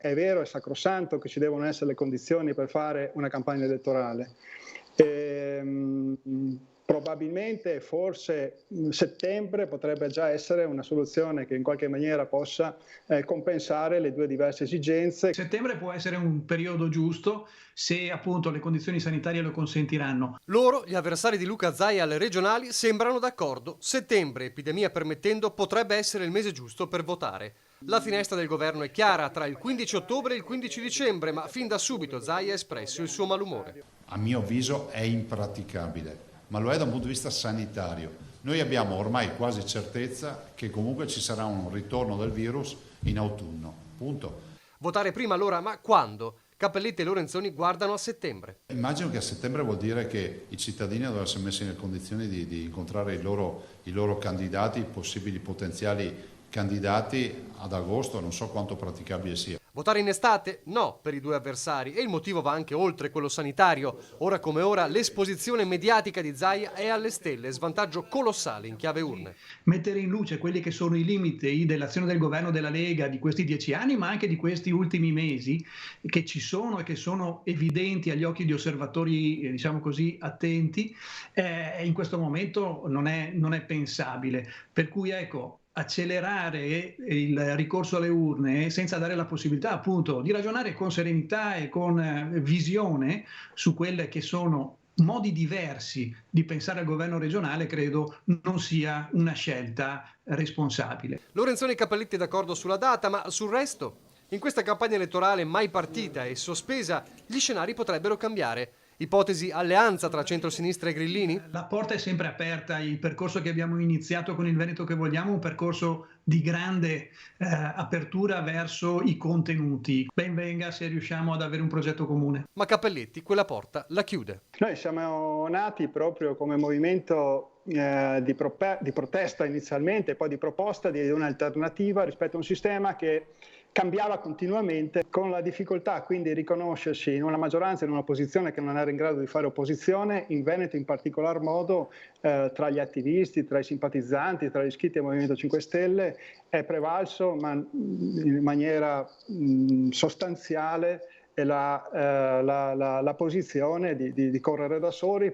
è vero, è sacrosanto che ci devono essere le condizioni per fare una campagna elettorale. Probabilmente, forse settembre potrebbe già essere una soluzione che in qualche maniera possa compensare le due diverse esigenze. Settembre può essere un periodo giusto se appunto le condizioni sanitarie lo consentiranno. Loro, gli avversari di Luca Zaia alle regionali, sembrano d'accordo. Settembre, epidemia permettendo, potrebbe essere il mese giusto per votare. La finestra del governo è chiara, tra il 15 ottobre e il 15 dicembre, ma fin da subito Zaia ha espresso il suo malumore. A mio avviso è impraticabile, ma lo è da un punto di vista sanitario. Noi abbiamo ormai quasi certezza che comunque ci sarà un ritorno del virus in autunno, punto. Votare prima allora, ma quando? Cappelletti e Lorenzoni guardano a settembre. Immagino che a settembre vuol dire che i cittadini devono essere messi nelle condizioni di incontrare i loro candidati, possibili potenziali candidati ad agosto, non so quanto praticabile sia. Votare in estate? No, per i due avversari, e il motivo va anche oltre quello sanitario. Ora come ora l'esposizione mediatica di Zaia è alle stelle, svantaggio colossale in chiave urne. Mettere in luce quelli che sono i limiti dell'azione del governo della Lega di questi 10 anni, ma anche di questi ultimi mesi, che ci sono e che sono evidenti agli occhi di osservatori, diciamo così, attenti, in questo momento non è pensabile. Per cui ecco, accelerare il ricorso alle urne senza dare la possibilità appunto di ragionare con serenità e con visione su quelle che sono modi diversi di pensare al governo regionale, credo non sia una scelta responsabile. Lorenzoni e Cappelletti d'accordo sulla data, ma sul resto? In questa campagna elettorale mai partita e sospesa, gli scenari potrebbero cambiare. Ipotesi alleanza tra centrosinistra e grillini? La porta è sempre aperta, il percorso che abbiamo iniziato con il Veneto che vogliamo è un percorso di grande apertura verso i contenuti. Ben venga se riusciamo ad avere un progetto comune. Ma Cappelletti quella porta la chiude. Noi siamo nati proprio come movimento di protesta inizialmente, poi di proposta di un'alternativa rispetto a un sistema che cambiava continuamente, con la difficoltà quindi di riconoscersi in una maggioranza, in una posizione che non era in grado di fare opposizione, in Veneto in particolar modo tra gli attivisti, tra i simpatizzanti, tra gli iscritti al Movimento 5 Stelle è prevalso in maniera sostanziale la posizione di correre da soli